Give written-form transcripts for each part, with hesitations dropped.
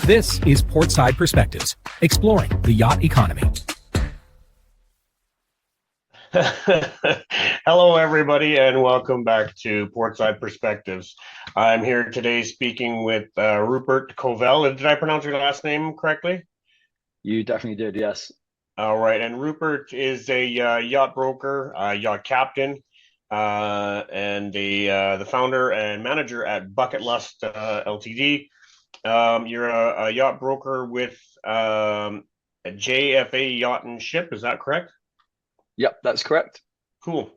This is Portside Perspectives, exploring the yacht economy. Hello, everybody, and welcome back to Portside Perspectives. I'm here today speaking with Rupert Covell. Did I pronounce your last name correctly? You definitely did, yes. All right, and Rupert is a yacht broker, yacht captain, and the founder and manager at BucketLust Ltd. You're a yacht broker with a JFA Yacht Ship. Is that correct? Yep, that's correct. Cool.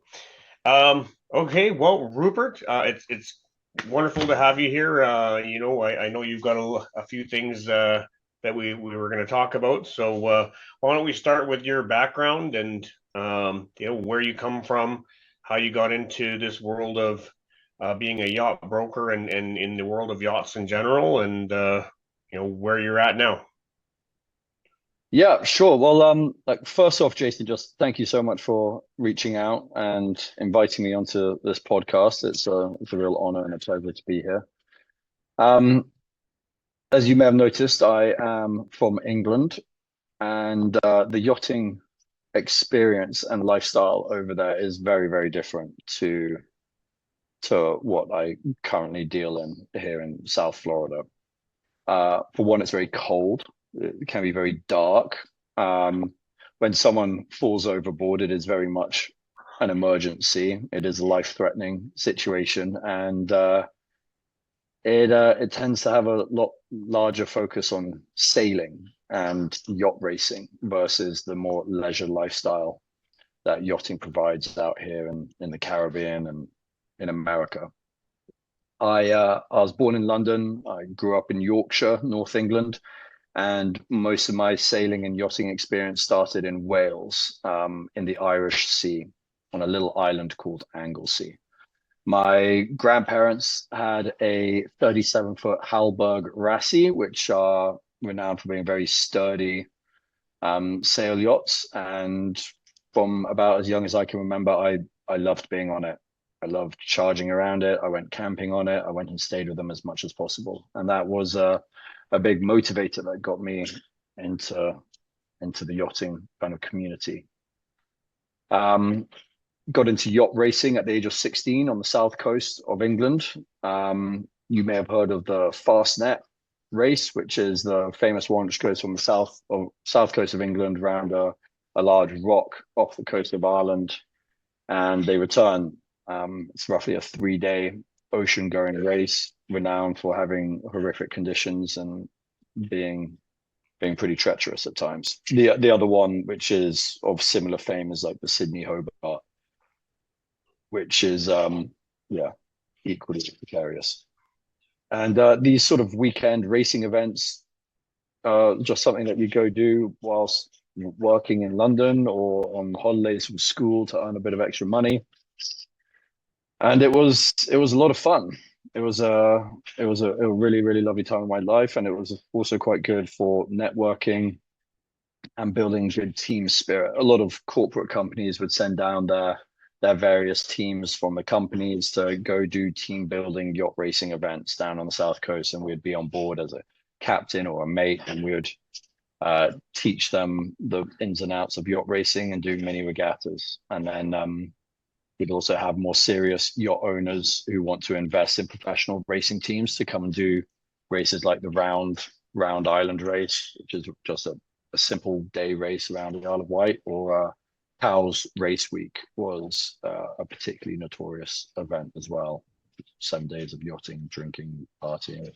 Okay, well, Rupert, it's wonderful to have you here. I know you've got a few things that we were going to talk about. So why don't we start with your background and where you come from, how you got into this world of being a yacht broker and in the world of yachts in general, and where you're at now. Yeah, sure. Well, first off, Jason, just thank you so much for reaching out and inviting me onto this podcast. It's a real honor and a pleasure to be here. As you may have noticed, I am from England, and the yachting experience and lifestyle over there is very, very different to what I currently deal in here in South Florida. For one, it's very cold. It can be very dark. When someone falls overboard, it is very much an emergency. It is a life-threatening situation, and it tends to have a lot larger focus on sailing and yacht racing versus the more leisure lifestyle that yachting provides out here in the Caribbean and in America. I was born in London. I grew up in Yorkshire, North England, and most of my sailing and yachting experience started in Wales, in the Irish Sea, on a little island called Anglesey. My grandparents had a 37-foot Halberg Rassie, which are renowned for being very sturdy sail yachts. And from about as young as I can remember, I loved being on it. I loved charging around it. I went camping on it. I went and stayed with them as much as possible. And that was a big motivator that got me into the yachting kind of community. Got into yacht racing at the age of 16 on the south coast of England. You may have heard of the Fastnet race, which is the famous one which goes from the south coast of England around a large rock off the coast of Ireland, and they return. It's roughly a 3-day ocean-going race, renowned for having horrific conditions and being pretty treacherous at times. The other one, which is of similar fame, is like the Sydney Hobart, which is equally precarious. And these sort of weekend racing events are just something that you go do whilst working in London or on holidays from school to earn a bit of extra money. And it was a lot of fun. It was a really, really lovely time of my life, and it was also quite good for networking and building good team spirit. A lot of corporate companies would send down their various teams from the companies to go do team building yacht racing events down on the south coast, and we'd be on board as a captain or a mate, and we would teach them the ins and outs of yacht racing and do mini regattas. And then we'd also have more serious yacht owners who want to invest in professional racing teams to come and do races like the Round Island race, which is just a simple day race around the Isle of Wight, or Cowes Race Week was a particularly notorious event as well. 7 days of yachting, drinking, partying.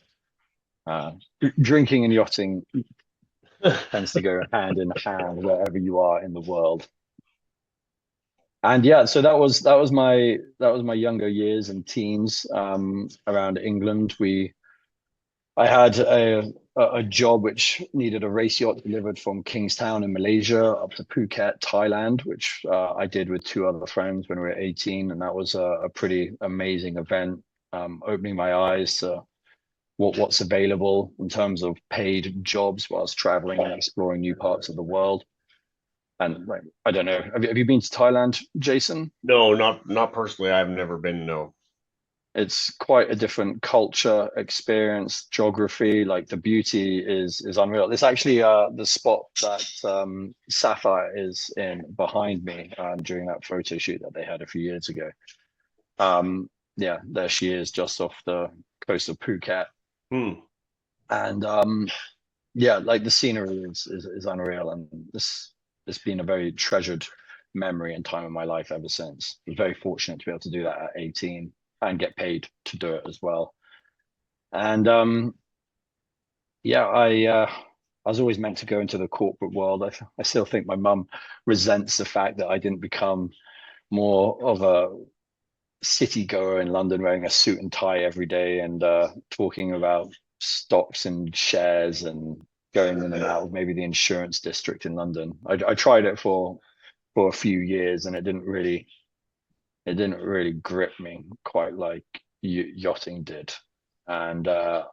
Drinking and yachting tends to go hand in hand wherever you are in the world. And yeah, so that was my younger years and teens around England. I had a job which needed a race yacht delivered from Kingstown in Malaysia up to Phuket, Thailand, which I did with 2 other friends when we were 18, and that was a pretty amazing event, opening my eyes to what's available in terms of paid jobs whilst traveling and exploring new parts of the world. And like, I don't know, have you been to Thailand, Jason? No, not personally. I've never been. No. it's quite a different culture, experience, geography. Like the beauty is unreal. It's actually the spot that Sapphire is in behind me during that photo shoot that they had a few years ago. Yeah, there she is, just off the coast of Phuket. Hmm. And yeah, like the scenery is unreal, and this it's been a very treasured memory and time of my life ever since. I was very fortunate to be able to do that at 18 and get paid to do it as well. And yeah, I was always meant to go into the corporate world. I still think my mum resents the fact that I didn't become more of a city goer in London, wearing a suit and tie every day and talking about stocks and shares and going in and out of maybe the insurance district in London. I tried it for a few years, and it didn't really grip me quite like yachting did. And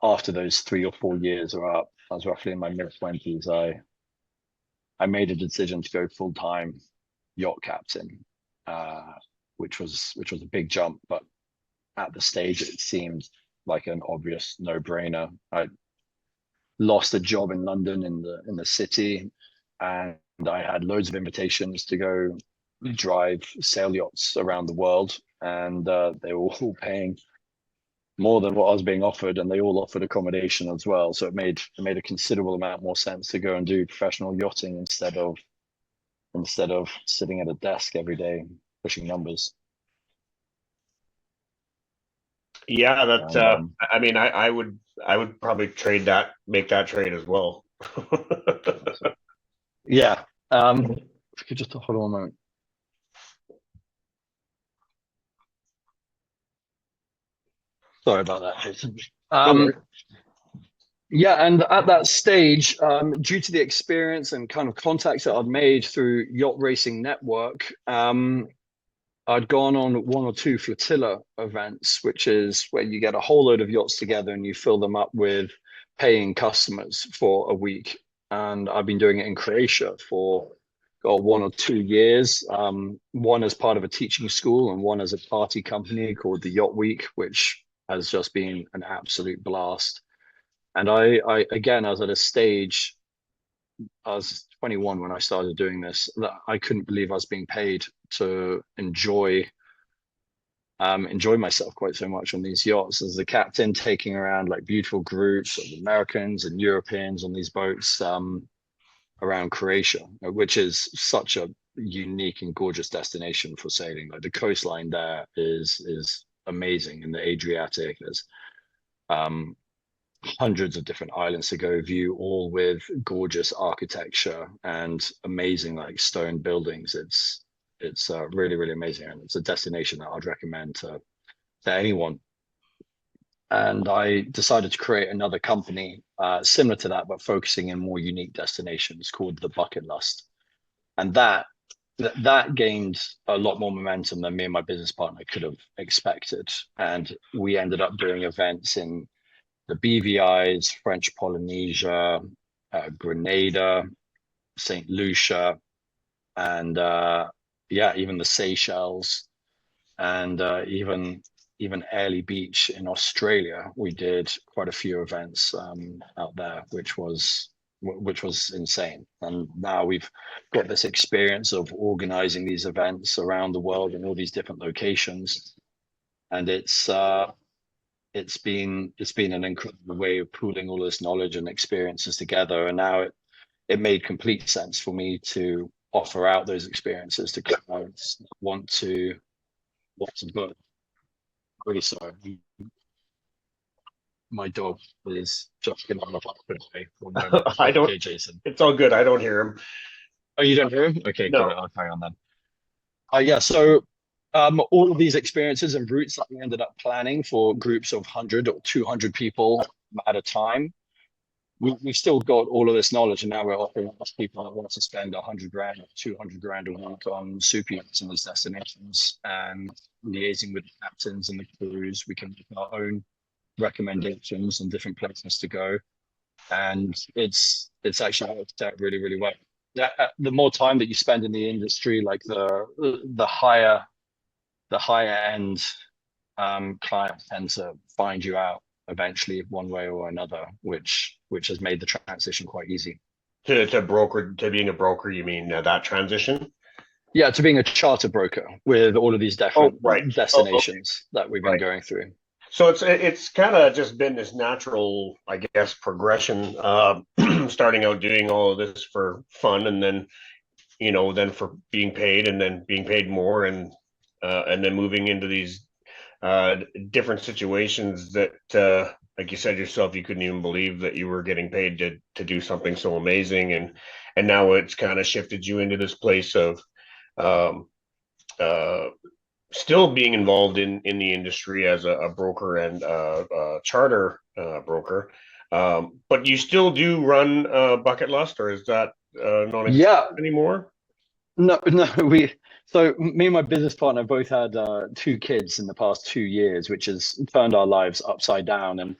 after those 3 or 4 years were up, I was roughly in my mid-20s. I made a decision to go full time yacht captain, uh, which was a big jump, but at the stage it seemed like an obvious no-brainer. I lost a job in London in the city, and I had loads of invitations to go drive sail yachts around the world, and they were all paying more than what I was being offered, and they all offered accommodation as well. So it made a considerable amount more sense to go and do professional yachting instead of sitting at a desk every day pushing numbers. Yeah, that And I mean, I would probably make that trade as well. yeah, if you could just hold on a moment. Sorry about that, Jason. No Um, worries. yeah, and at that stage, due to the experience and kind of contacts that I'd made through Yacht Racing Network, I'd gone on one or two flotilla events, which is where you get a whole load of yachts together and you fill them up with paying customers for a week. And I've been doing it in Croatia for 1 or 2 years. One as part of a teaching school and one as a party company called the Yacht Week, which has just been an absolute blast. And I again, I was at a stage, I was 21 when I started doing this, that I couldn't believe I was being paid to enjoy myself quite so much on these yachts as the captain, taking around like beautiful groups of Americans and Europeans on these boats around Croatia, which is such a unique and gorgeous destination for sailing. Like the coastline there is amazing in the Adriatic. There's um, hundreds of different islands to go view, all with gorgeous architecture and amazing like stone buildings. It's really really amazing, and it's a destination that I'd recommend to anyone. And I decided to create another company similar to that, but focusing in more unique destinations called the BucketLust. And that gained a lot more momentum than me and my business partner could have expected. And we ended up doing events in the BVI's, French Polynesia, Grenada, St. Lucia, and yeah, even the Seychelles, and even Airlie Beach in Australia. We did quite a few events out there, which was insane. And now we've got this experience of organizing these events around the world in all these different locations, and it's been an incredible way of pooling all this knowledge and experiences together. And now it made complete sense for me to offer out those experiences to clients that want to book. Really sorry. My dog is just getting on the balcony. One moment. I don't. Okay, Jason. It's all good. I don't hear him. Oh, you don't hear him? Okay, cool. No. I'll carry on then. Yeah, so all of these experiences and routes that we ended up planning for groups of 100 or 200 people at a time, we've still got all of this knowledge, and now we're offering people that want to spend 100 grand or 200 grand a week on super yachts in these destinations and liaising with the captains and the crews. We can make our own recommendations on different places to go, and it's actually worked out really really well. The more time that you spend in the industry, like the higher end clients tend to find you out eventually one way or another, which has made the transition quite easy. To being a broker, you mean that transition? Yeah, to being a charter broker with all of these Oh, different right. destinations that we've been Right. going through. So it's kind of just been this natural, I guess, progression. Starting out doing all of this for fun, and then then for being paid, and then being paid more, and then moving into these different situations that, like you said yourself, you couldn't even believe that you were getting paid to do something so amazing, and now it's kind of shifted you into this place of um, uh, still being involved in the industry as a broker and a charter broker. But you still do run BucketLust, or is that not Yeah, anymore? no, no, we. So me and my business partner both had two kids in the past 2 years, which has turned our lives upside down. And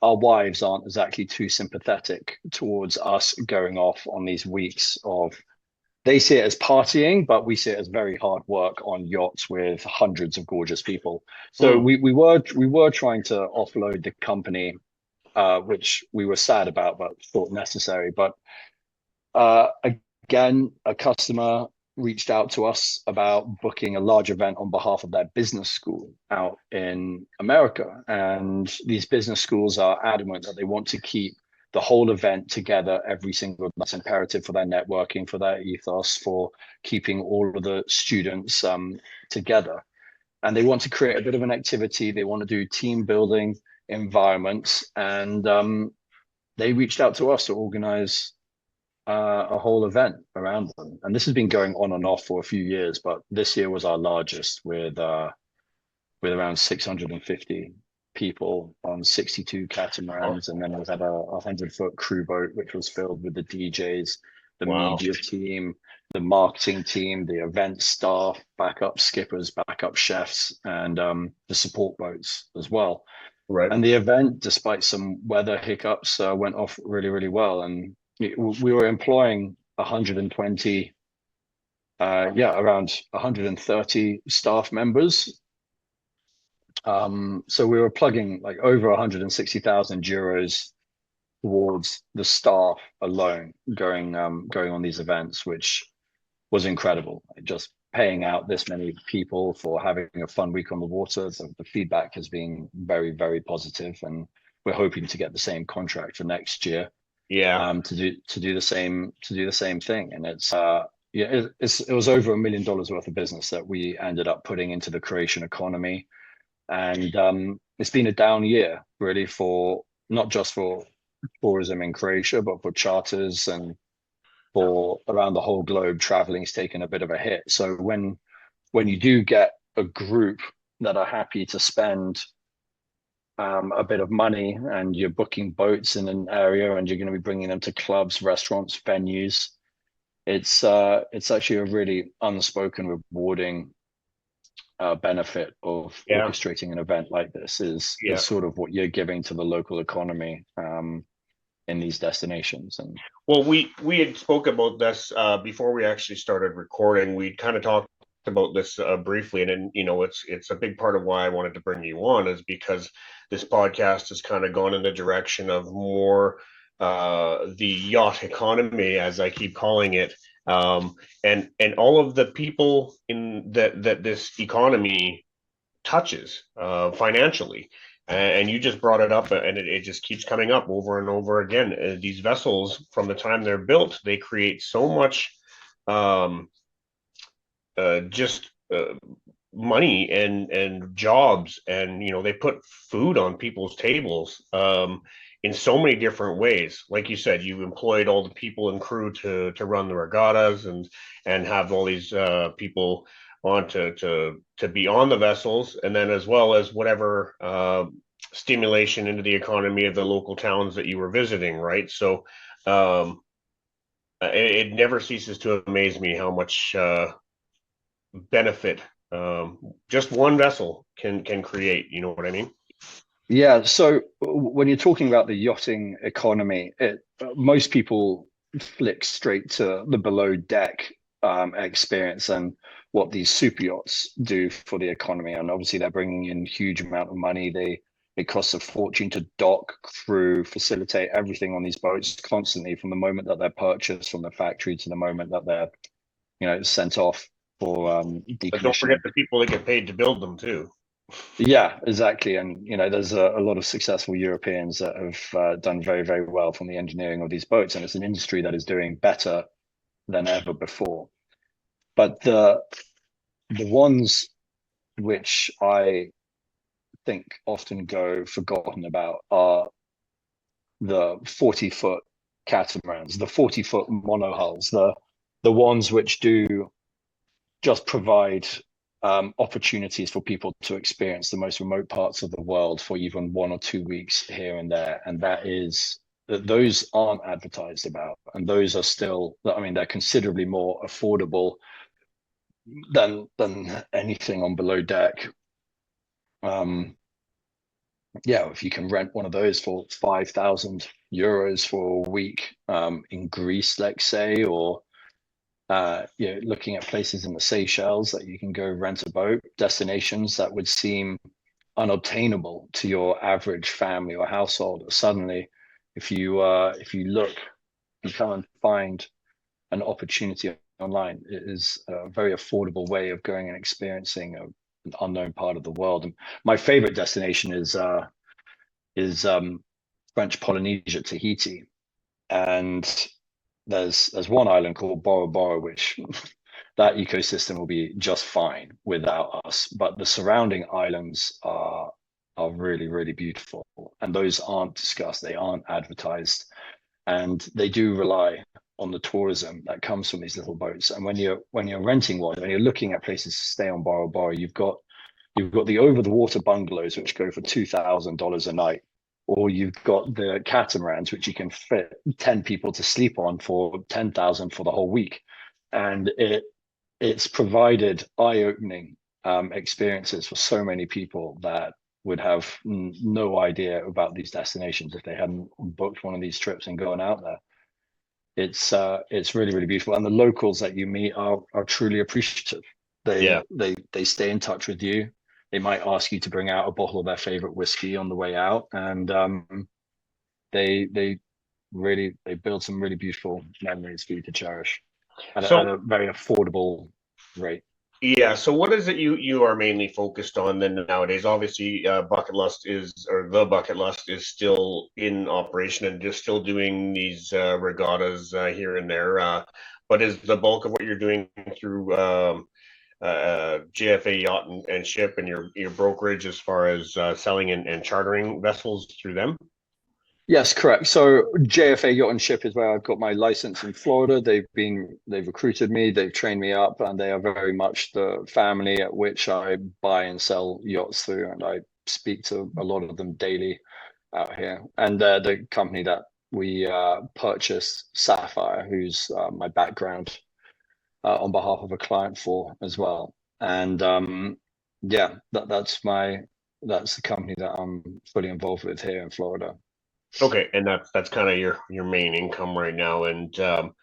our wives aren't exactly too sympathetic towards us going off on these weeks of. They see it as partying, but we see it as very hard work on yachts with hundreds of gorgeous people. So Mm. we were trying to offload the company, which we were sad about, but thought necessary. But uh, again, a customer reached out to us about booking a large event on behalf of their business school out in America. And these business schools are adamant that they want to keep the whole event together every single day. That's imperative for their networking, for their ethos, for keeping all of the students together. And they want to create a bit of an activity. They want to do team building environments. And they reached out to us to organize a whole event around them. And this has been going on and off for a few years, but this year was our largest with around 650 people on 62 catamarans. And then we had a 100-foot crew boat, which was filled with the DJs, the Wow. media team, the marketing team, the event staff, backup skippers, backup chefs, and the support boats as well. Right. And the event, despite some weather hiccups, went off really, really well. And we were employing 120, around 130 staff members. So we were plugging like over 160,000 euros towards the staff alone going on these events, which was incredible. Just paying out this many people for having a fun week on the water. So the feedback has been very, very positive, and we're hoping to get the same contract for next year. Yeah. To do the same thing. And it was over $1 million worth of business that we ended up putting into the Croatian economy. And it's been a down year really, for not just for tourism in Croatia, but for charters and for around the whole globe. Traveling's taken a bit of a hit. So when you do get a group that are happy to spend a bit of money, and you're booking boats in an area, and you're going to be bringing them to clubs, restaurants, venues, it's actually a really unspoken, rewarding benefit of Yeah. orchestrating an event like this. Is sort of what you're giving to the local economy in these destinations. And Well, we had spoke about this before we actually started recording. We kind of talked about this briefly, and then it's a big part of why I wanted to bring you on, is because this podcast has kind of gone in the direction of more the yacht economy, as I keep calling it, and all of the people in that this economy touches financially. And you just brought it up, and it just keeps coming up over and over again. These vessels, from the time they're built, they create so much um, just money and jobs, and they put food on people's tables in so many different ways. Like you said, you've employed all the people and crew to run the regattas, and have all these people on to be on the vessels, and then as well as whatever stimulation into the economy of the local towns that you were visiting, right? So it never ceases to amaze me how much benefit just one vessel can create. You know what I mean? yeah, so when you're talking about the yachting economy, most people flick straight to the below deck experience. And what these super yachts do for the economy. And obviously they're bringing in huge amount of money. It costs a fortune to dock, crew, facilitate everything on these boats constantly, from the moment that they're purchased from the factory to the moment that they're, sent off for But don't forget decommissioning. the people that get paid to build them too. Yeah, exactly. And there's a lot of successful Europeans that have done very, very well from the engineering of these boats, and it's an industry that is doing better than ever before. But the ones which I think often go forgotten about are the 40-foot catamarans, the 40-foot monohulls, the ones which do just provide opportunities for people to experience the most remote parts of the world for even 1 or 2 weeks here and there. And those aren't advertised about, and those are still, I mean, they're considerably more affordable than anything on below deck. If you can rent one of those for 5,000 euros for a week in Greece, let's say, or looking at places in the Seychelles that you can go rent a boat, destinations that would seem unobtainable to your average family or household. Suddenly, if you look and come and find an opportunity online, it is a very affordable way of going and experiencing an unknown part of the world. And my favorite destination is French Polynesia, Tahiti, and there's one island called Bora Bora, which that ecosystem will be just fine without us. But the surrounding islands are really, really beautiful, and those aren't discussed. They aren't advertised, and they do rely on the tourism that comes from these little boats. And when you're renting one, when you're looking at places to stay on Bora Bora, you've got the over the water bungalows, which go for $2,000 a night, or you've got the catamarans, which you can fit 10 people to sleep on for 10,000 for the whole week. And it's provided eye-opening experiences for so many people that would have no idea about these destinations if they hadn't booked one of these trips and gone out there. It's really, really beautiful. And the locals that you meet are truly appreciative. They stay in touch with you. They might ask you to bring out a bottle of their favorite whiskey on the way out, and they build some really beautiful memories for you to cherish at a very affordable rate. Yeah. So what is it you are mainly focused on then nowadays? Obviously, BucketLust is still in operation and just still doing these regattas here and there. But is the bulk of what you're doing through JFA Yacht and Ship and your brokerage as far as selling and chartering vessels through them? Yes, correct. So JFA Yacht and Ship is where I've got my license in Florida. They've recruited me, they've trained me up, and they are very much the family at which I buy and sell yachts through. And I speak to a lot of them daily out here. And the company that we purchased, Sapphire, who's my background on behalf of a client for as well. And that's the company that I'm fully involved with here in Florida. Okay, and that's kind of your main income right now. And so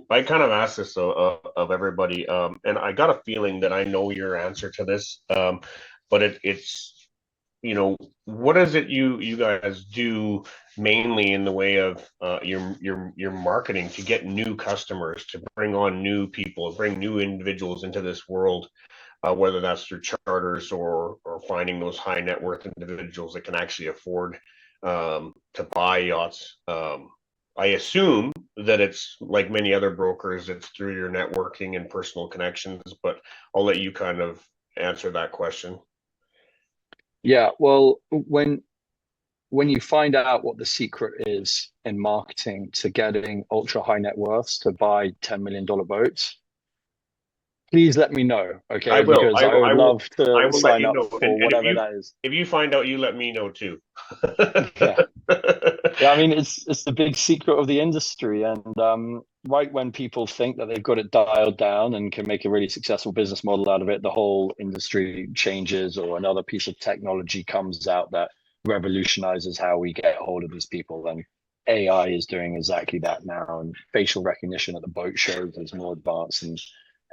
I kind of asked this of everybody, and I got a feeling that I know your answer to this, but it's what is it you guys do mainly in the way of your marketing to get new customers, to bring on new people, bring new individuals into this world? Whether that's through charters or finding those high net worth individuals that can actually afford to buy yachts. I assume that it's like many other brokers, it's through your networking and personal connections, but I'll let you kind of answer that question. Yeah, well, when you find out what the secret is in marketing to getting ultra high net worths to buy $10 million boats, please let me know, okay? I will. Because I would love to sign up for whatever that is. If you find out, you let me know too. Yeah. Yeah, I mean, it's the big secret of the industry. And right when people think that they've got it dialed down and can make a really successful business model out of it, the whole industry changes, or another piece of technology comes out that revolutionizes how we get hold of these people, and AI is doing exactly that now, and facial recognition at the boat shows is more advanced than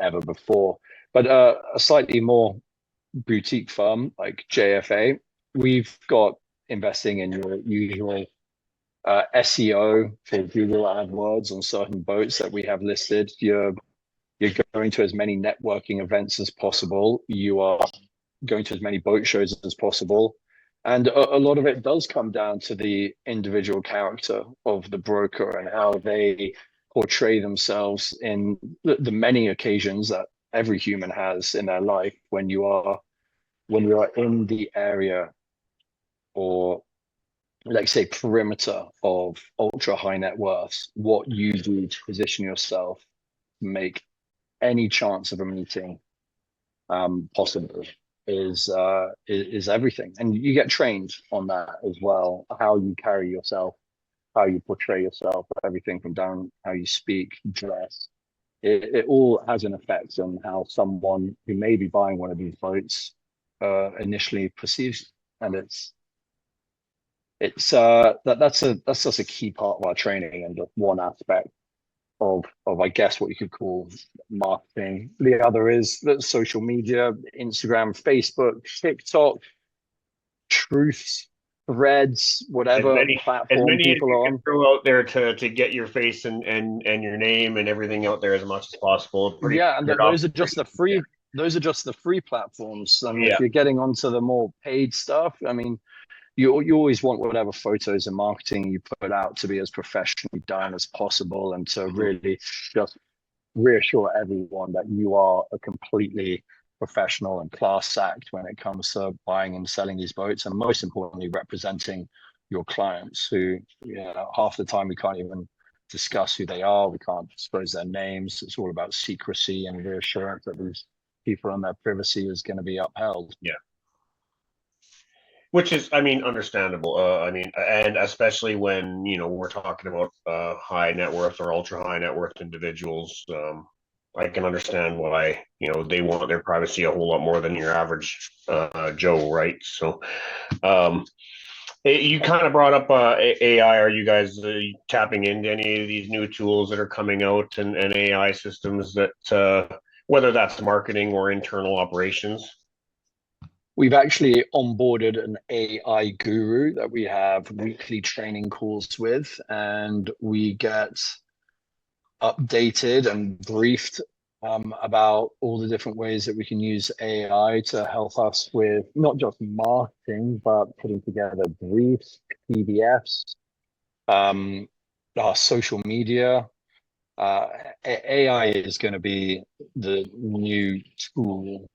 ever before. But a slightly more boutique firm like JFA, we've got investing in your usual SEO for Google AdWords on certain boats that we have listed. You're going to as many networking events as possible. You are going to as many boat shows as possible. And a lot of it does come down to the individual character of the broker and how they portray themselves in the many occasions that every human has in their life when you are in the area, or like say perimeter of ultra high net worths, what you do to position yourself to make any chance of a meeting possible is everything. And you get trained on that as well, how you carry yourself, how you portray yourself, everything from down how you speak, dress. It all has an effect on how someone who may be buying one of these boats initially perceives. And that's just a key part of our training, and just one aspect of I guess what you could call marketing. The other is that social media, Instagram, Facebook, TikTok, Truths, Threads, As whatever many platform as people you are can on. throw out there to get your face and your name and everything out there as much as possible. Pretty Yeah, and good those are just operation. the free. Those are just the free platforms. And Yeah. if you're getting onto the more paid stuff, I mean, you always want whatever photos and marketing you put out to be as professionally done as possible, and to really just reassure everyone that you are a completely professional and class act when it comes to buying and selling these boats, and most importantly, representing your clients who, half the time we can't even discuss who they are. We can't disclose their names. It's all about secrecy and reassurance that these people and their privacy is going to be upheld. Yeah. Which is, I mean, understandable. I mean, and especially when, we're talking about high net worth or ultra high net worth individuals. I can understand why, they want their privacy a whole lot more than your average Joe, right? So, you kind of brought up AI. Are you guys tapping into any of these new tools that are coming out, and AI systems that, whether that's marketing or internal operations? We've actually onboarded an AI guru that we have weekly training calls with, and we get updated and briefed about all the different ways that we can use AI to help us with not just marketing, but putting together briefs, PDFs, our social media. AI is going to be the new tool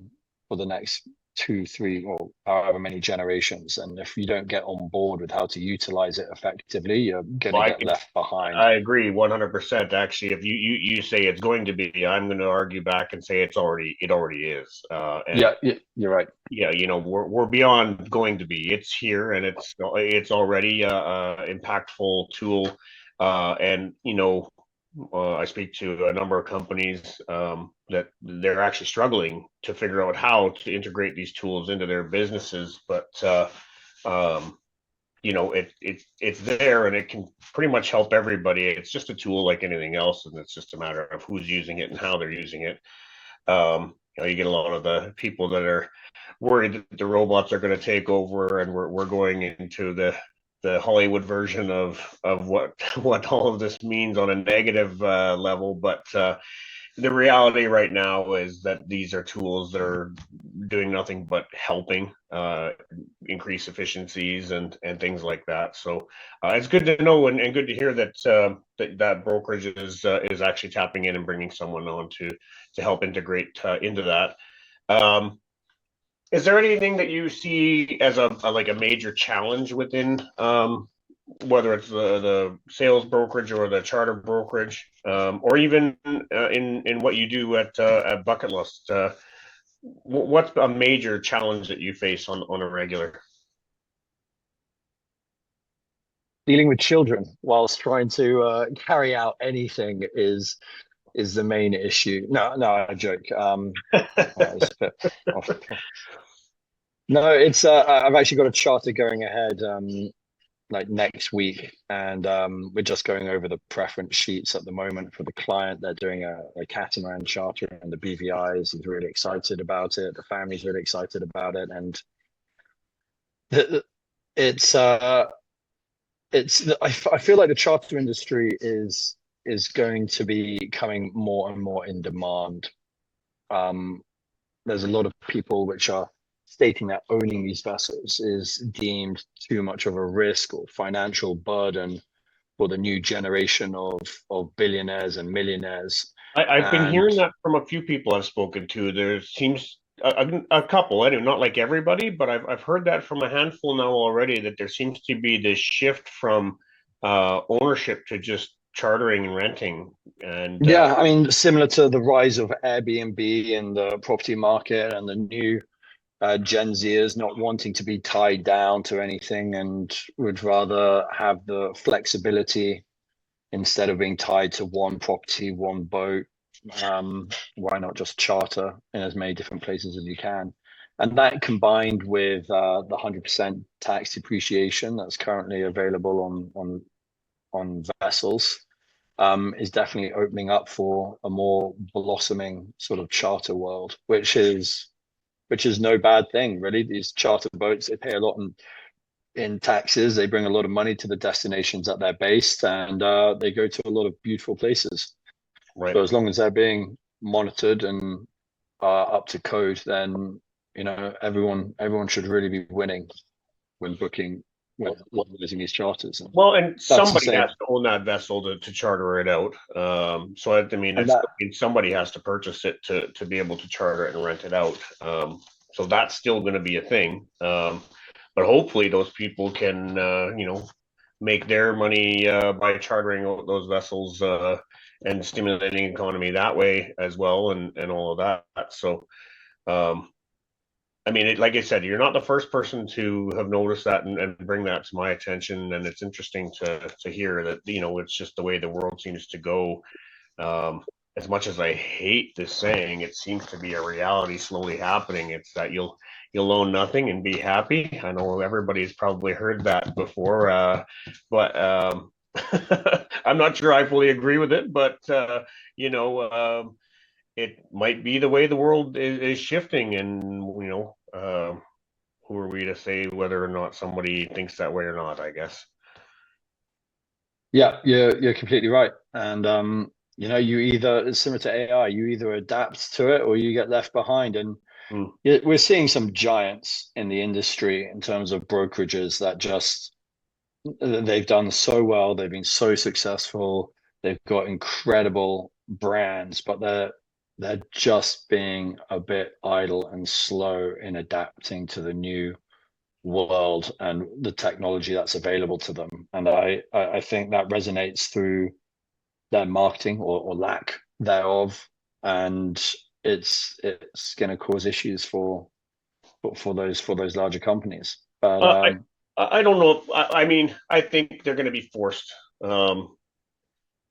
for the next 2, 3, or however many generations. And if you don't get on board with how to utilize it effectively, you're going to get left behind. I agree 100%. Actually, if you say it's going to be, I'm going to argue back and say it already is. Yeah, you're right. Yeah, we're beyond going to be. It's here, and it's already a impactful tool. And I speak to a number of companies that they're actually struggling to figure out how to integrate these tools into their businesses. But it's there, and it can pretty much help everybody. It's just a tool like anything else, and it's just a matter of who's using it and how they're using it. You get a lot of the people that are worried that the robots are going to take over, and we're going into the Hollywood version of what all of this means on a negative level. But the reality right now is that these are tools that are doing nothing but helping increase efficiencies and things like that. So it's good to know, and good to hear that that brokerage is actually tapping in and bringing someone on to help integrate into that. Is there anything that you see as a major challenge within whether it's the sales brokerage or the charter brokerage, or even in what you do at BucketLust? What's a major challenge that you face on a regular? Dealing with children whilst trying to carry out anything is the main issue. No, I joke. No, it's I've actually got a charter going ahead like next week, and we're just going over the preference sheets at the moment for the client. They're doing a catamaran charter, and the BVIs is really excited about it. The family's really excited about it, and it's I feel like the charter industry is going to be becoming more and more in demand. There's a lot of people which are stating that owning these vessels is deemed too much of a risk or financial burden for the new generation of billionaires and millionaires. I've been And hearing that from a few people I've spoken to. There seems a couple, I do not like everybody, but I've heard that from a handful now already, that there seems to be this shift from ownership to just chartering and renting. And yeah, I mean, similar to the rise of Airbnb in the property market and the new Gen Zers not wanting to be tied down to anything and would rather have the flexibility instead of being tied to one property, one boat. Why not just charter in as many different places as you can? And that combined with the 100% tax depreciation that's currently available on vessels is definitely opening up for a more blossoming sort of charter world, which is no bad thing, really. These charter boats, they pay a lot in taxes. They bring a lot of money to the destinations that they're based, and they go to a lot of beautiful places. right. So as long as they're being monitored and up to code, then everyone should really be winning when booking when using these charters. And Well, and that's the somebody same. has to own that vessel to charter it out. So I mean, And it's, that I mean, somebody has to purchase it to be able to charter it and rent it out. So that's still going to be a thing. But hopefully those people can, make their money by chartering out those vessels and stimulating economy that way as well, and all of that. So, I mean, like I said, you're not the first person to have noticed that and bring that to my attention, and it's interesting to hear that it's just the way the world seems to go. As much as I hate this saying, it seems to be a reality slowly happening. It's that you'll own nothing and be happy. I know everybody's probably heard that before, but I'm not sure I fully agree with it. But you know, it might be the way the world is shifting, and who are we to say whether or not somebody thinks that way or not, I guess. Yeah, you're completely right. And you either it's similar to AI, you either adapt to it or you get left behind. And Mm. we're seeing some giants in the industry in terms of brokerages that just they've done so well, they've been so successful, they've got incredible brands, but they're just being a bit idle and slow in adapting to the new world and the technology that's available to them. And I think that resonates through their marketing or lack thereof, and it's going to cause issues for those larger companies. But Uh, I don't know. I mean, I think they're going to be forced. Um,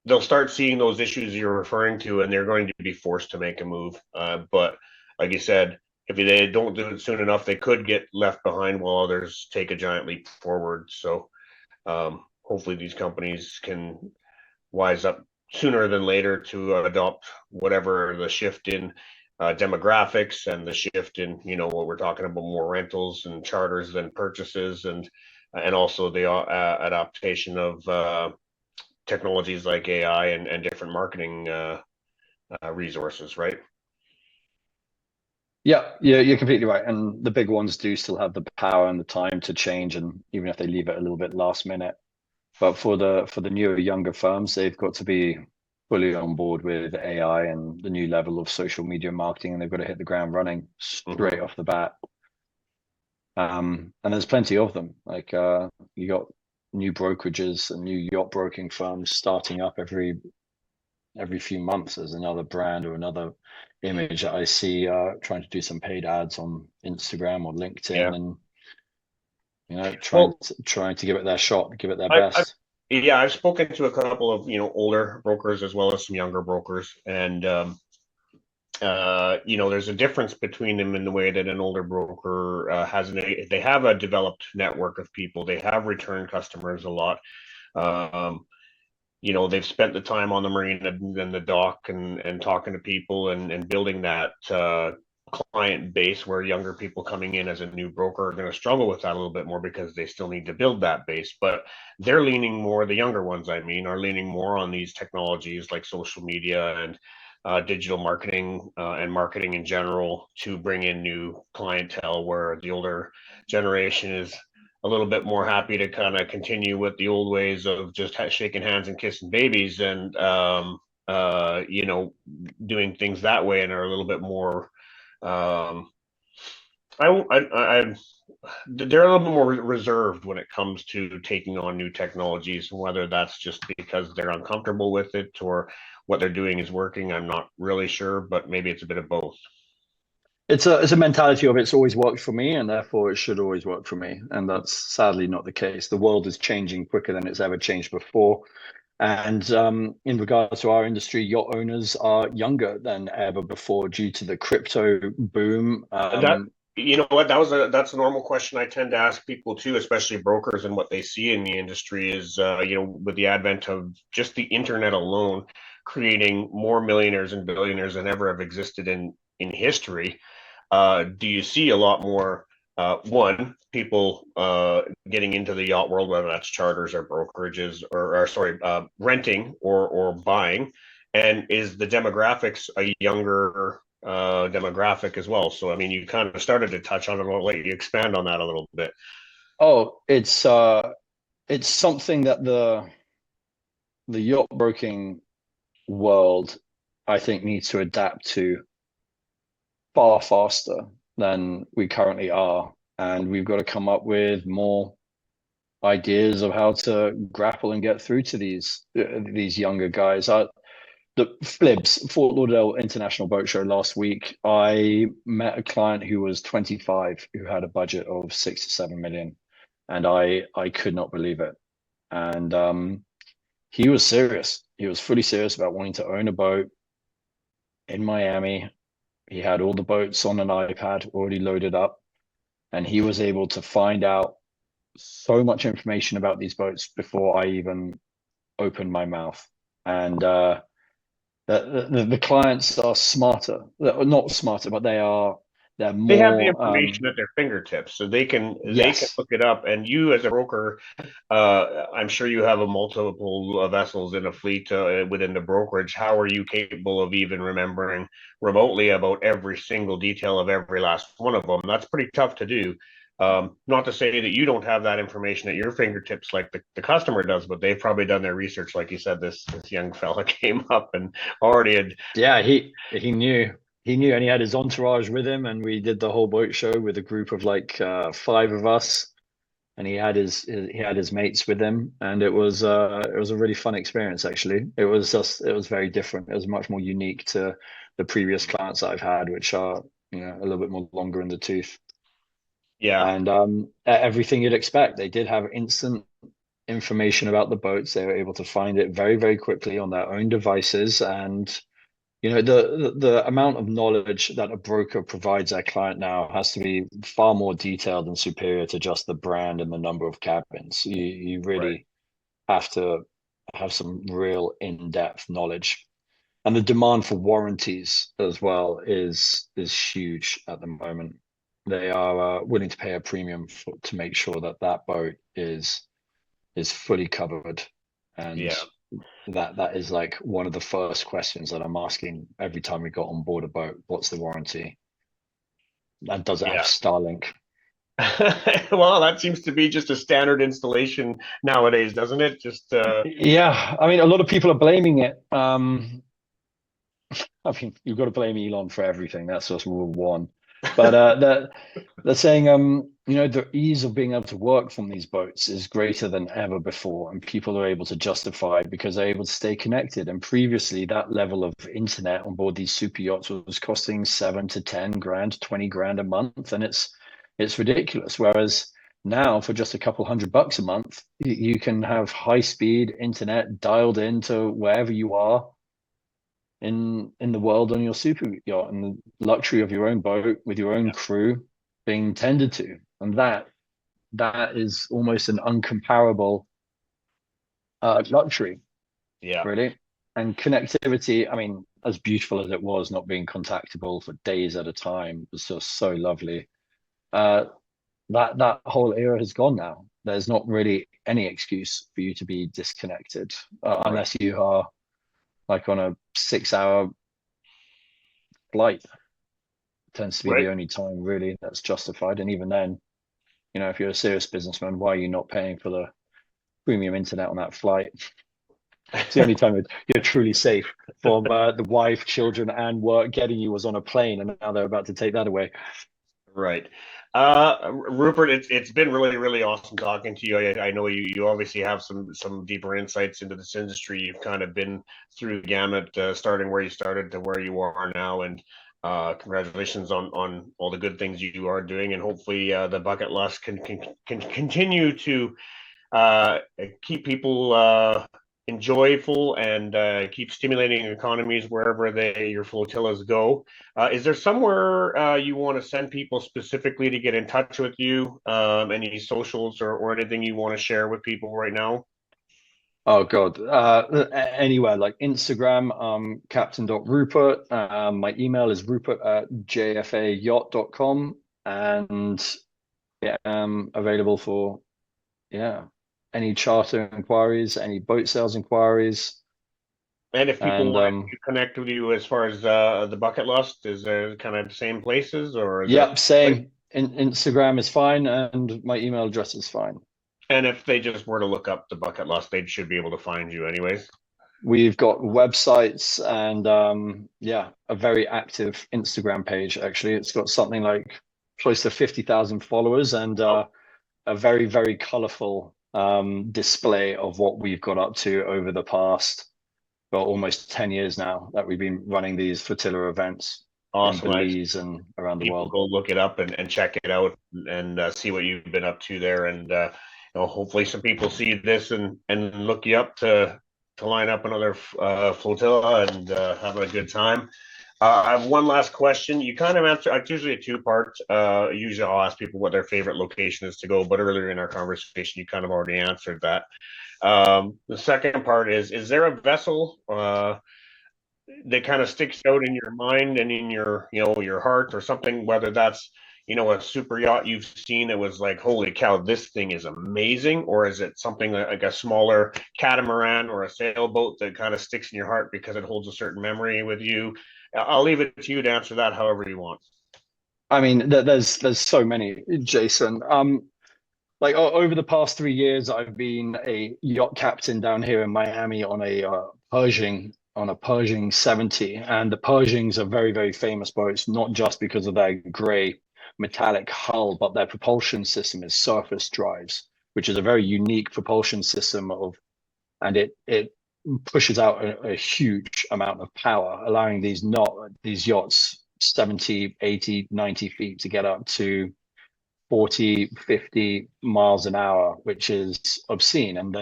they'll start seeing those issues you're referring to, and they're going to be forced to make a move. But like you said, if they don't do it soon enough, they could get left behind while others take a giant leap forward. So hopefully, these companies can wise up sooner than later to adopt whatever the shift in demographics and the shift in what we're talking about, more rentals and charters than purchases, and also the adaptation of technologies like AI and different marketing resources, right? yeah, you're completely right. And the big ones do still have the power and the time to change, and even if they leave it a little bit last minute. But for the newer, younger firms, they've got to be fully on board with AI and the new level of social media marketing, and they've got to hit the ground running straight off the bat. And there's plenty of them. Like you got new brokerages and new yacht broking firms starting up every few months. There's another brand or another image that I see trying to do some paid ads on Instagram or Yeah. LinkedIn, and Well, trying to give it their shot, give it their I best. yeah, I've spoken to a couple of older brokers as well as some younger brokers, and there's a difference between them in the way that an older broker they have a developed network of people. They have return customers a lot. Um, they've spent the time on the marina and the dock and talking to people and building that client base, where younger people coming in as a new broker are going to struggle with that a little bit more because they still need to build that base. But they're leaning more, the younger ones, I mean, are leaning more on these technologies like social media and digital marketing and marketing in general to bring in new clientele, where the older generation is a little bit more happy to kind of continue with the old ways of just shaking hands and kissing babies and doing things that way, and are a little bit more um, I they're a little bit more reserved when it comes to taking on new technologies. Whether that's just because they're uncomfortable with it or what they're doing is working, I'm not really sure, but maybe it's a bit of both. It's a mentality of it's always worked for me, and therefore it should always work for me. And that's sadly not the case. The world is changing quicker than it's ever changed before. And in regards to our industry, yacht owners are younger than ever before due to the crypto boom. That you know what that's a normal question I tend to ask people too, especially brokers, and what they see in the industry is with the advent of just the internet alone creating more millionaires and billionaires than ever have existed in history. Do you see a lot more one people getting into the yacht world, whether that's charters or brokerages or sorry, renting or buying? And is the demographics a younger demographic as well? So, I mean, you kind of started to touch on it. I'll let you expand on that a little bit. Oh, it's something that the yacht broking world, I think, needs to adapt to far faster than we currently are. And we've got to come up with more ideas of how to grapple and get through to these younger guys. The Flibs, Fort Lauderdale International Boat Show last week, I met a client who was 25 who had a budget of 6 to 7 million, and I could not believe it. And he was serious. He was fully serious about wanting to own a boat in Miami. He had all the boats on an iPad already loaded up, and he was able to find out so much information about these boats before I even opened my mouth. And the clients are smarter, not smarter, but they're They have the more information at their fingertips, so they can yes. look it up. And you, as a broker, I'm sure you have a multiple vessels in a fleet within the brokerage. How are you capable of even remembering remotely about every single detail of every last one of them? That's pretty tough to do. Not to say that you don't have that information at your fingertips like the customer does, but they've probably done their research. Like you said, this young fella came up and already had. Yeah, he knew, and he had his entourage with him, and we did the whole boat show with a group of like five of us, and he had his mates with him, and it was a really fun experience actually. It was very different. It was much more unique to the previous clients I've had, which are a little bit more longer in the tooth. Yeah. And everything you'd expect. They did have instant information about the boats. They were able to find it very, very quickly on their own devices. And the amount of knowledge that a broker provides their client now has to be far more detailed and superior to just the brand and the number of cabins. You Right. really have to have some real in-depth knowledge. And the demand for warranties as well is huge at the moment. They are willing to pay a premium to make sure that that boat is fully covered, and Yeah. that is like one of the first questions that I'm asking every time we got on board a boat. What's the warranty? And does it have Yeah. Starlink? Well, that seems to be just a standard installation nowadays, doesn't it? Just Yeah, I mean, a lot of people are blaming it. I mean, you've got to blame Elon for everything. That's just rule one. But they're saying, the ease of being able to work from these boats is greater than ever before, and people are able to justify it because they're able to stay connected. And previously, that level of internet on board these super yachts was costing 7 to 10 grand, 20 grand a month, and it's ridiculous. Whereas now, for just a couple $100 a month, you can have high speed internet dialed into wherever you are in the world on your super yacht, and the luxury of your own boat with your own crew being tended to. And that is almost an uncomparable luxury, Yeah. really. And connectivity, I mean, as beautiful as it was, not being contactable for days at a time was just so lovely. Uh, that whole era has gone now. There's not really any excuse for you to be disconnected, Right. unless you are like on a 6 hour flight. Tends to be Right. the only time really that's justified. And even then, if you're a serious businessman, why are you not paying for the premium internet on that flight? It's the only time you're truly safe from the wife, children, and work. Getting you was on a plane, and now they're about to take that away. Right. Rupert, it's been really, really awesome talking to you. I know you obviously have some deeper insights into this industry. You've kind of been through the gamut, starting where you started to where you are now, and congratulations on all the good things you are doing, and hopefully the BucketLust can continue to uh, keep people enjoyable and keep stimulating economies wherever your flotillas go. Is there somewhere you want to send people specifically to get in touch with you? Any socials or anything you want to share with people right now? Oh God, anywhere like Instagram, captain.rupert. My email is rupert@jfayacht.com, and yeah, available for any charter inquiries, any boat sales inquiries. And if people And want to connect with you as far as the BucketLust, is there kind of the same places or is it? yep, same. Instagram is fine, and my email address is fine. And if they just were to look up the BucketLust, they should be able to find you anyways. We've got websites and a very active Instagram page. Actually, it's got something like close to 50,000 followers, and Oh, a very, very colorful display of what we've got up to over the past, well, almost 10 years now that we've been running these flotilla events in awesome. Belize and around the People world. go look it up and check it out and see what you've been up to there. And hopefully some people see this and look you up to line up another flotilla and have a good time. I have one last question. You kind of answer. It's usually a two-part. Usually, I'll ask people what their favorite location is to go, but earlier in our conversation, you kind of already answered that. The second part is there a vessel that kind of sticks out in your mind and in your heart or something, whether that's a super yacht you've seen that was like, holy cow, this thing is amazing, or is it something like a smaller catamaran or a sailboat that kind of sticks in your heart because it holds a certain memory with you? I'll leave it to you to answer that however you want. I mean, there's so many, Jason. Like over the past 3 years, I've been a yacht captain down here in Miami on a Pershing 70, and the Pershings are very, very famous boats, not just because of their gray metallic hull, but their propulsion system is surface drives, which is a very unique propulsion system and it pushes out a huge amount of power, allowing these yachts 70, 80, 90 feet to get up to 40, 50 miles an hour, which is obscene. And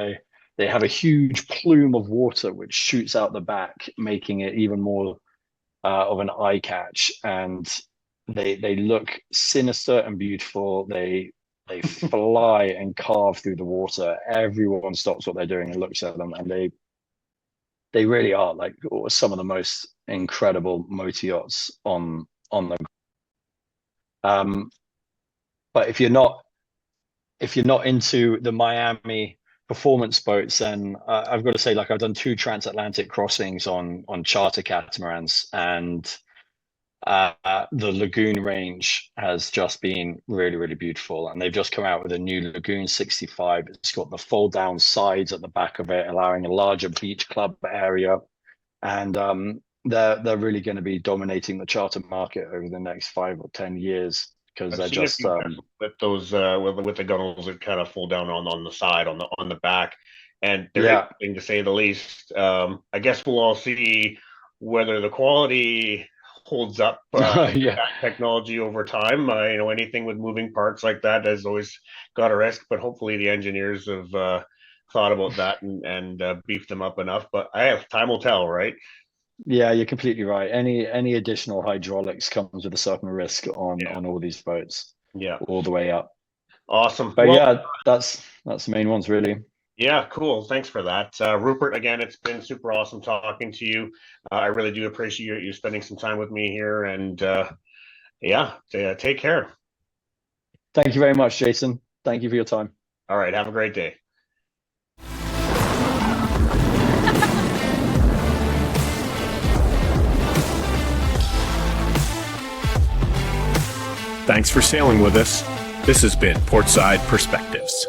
they have a huge plume of water which shoots out the back, making it even more of an eye catch. And they look sinister and beautiful. They fly and carve through the water. Everyone stops what they're doing and looks at them, and they really are like some of the most incredible motor yachts on the but if you're not into the Miami performance boats, then I've got to say, like, I've done two transatlantic crossings on charter catamarans, and the lagoon range has just been really, really beautiful. And they've just come out with a new Lagoon 65. It's got the fold down sides at the back of it, allowing a larger beach club area. And they're really going to be dominating the charter market over the next 5 or 10 years because I've they're seen a just few with those with the gunnels that kind of fold down on the side on the back, and they're yeah. interesting to say the least. I guess we'll all see whether the quality holds up with Yeah. that technology over time. Anything with moving parts like that has always got a risk, but hopefully the engineers have thought about that and beefed them up enough. But time will tell, right? Yeah, you're completely right. Any additional hydraulics comes with a certain risk Yeah. on all these boats, Yeah. all the way up. Awesome. But Well, yeah, that's the main ones really. yeah, cool. Thanks for that. Rupert, again, it's been super awesome talking to you. I really do appreciate you spending some time with me here. And yeah, take care. Thank you very much, Jason. Thank you for your time. All right. Have a great day. Thanks for sailing with us. This has been Portside Perspectives.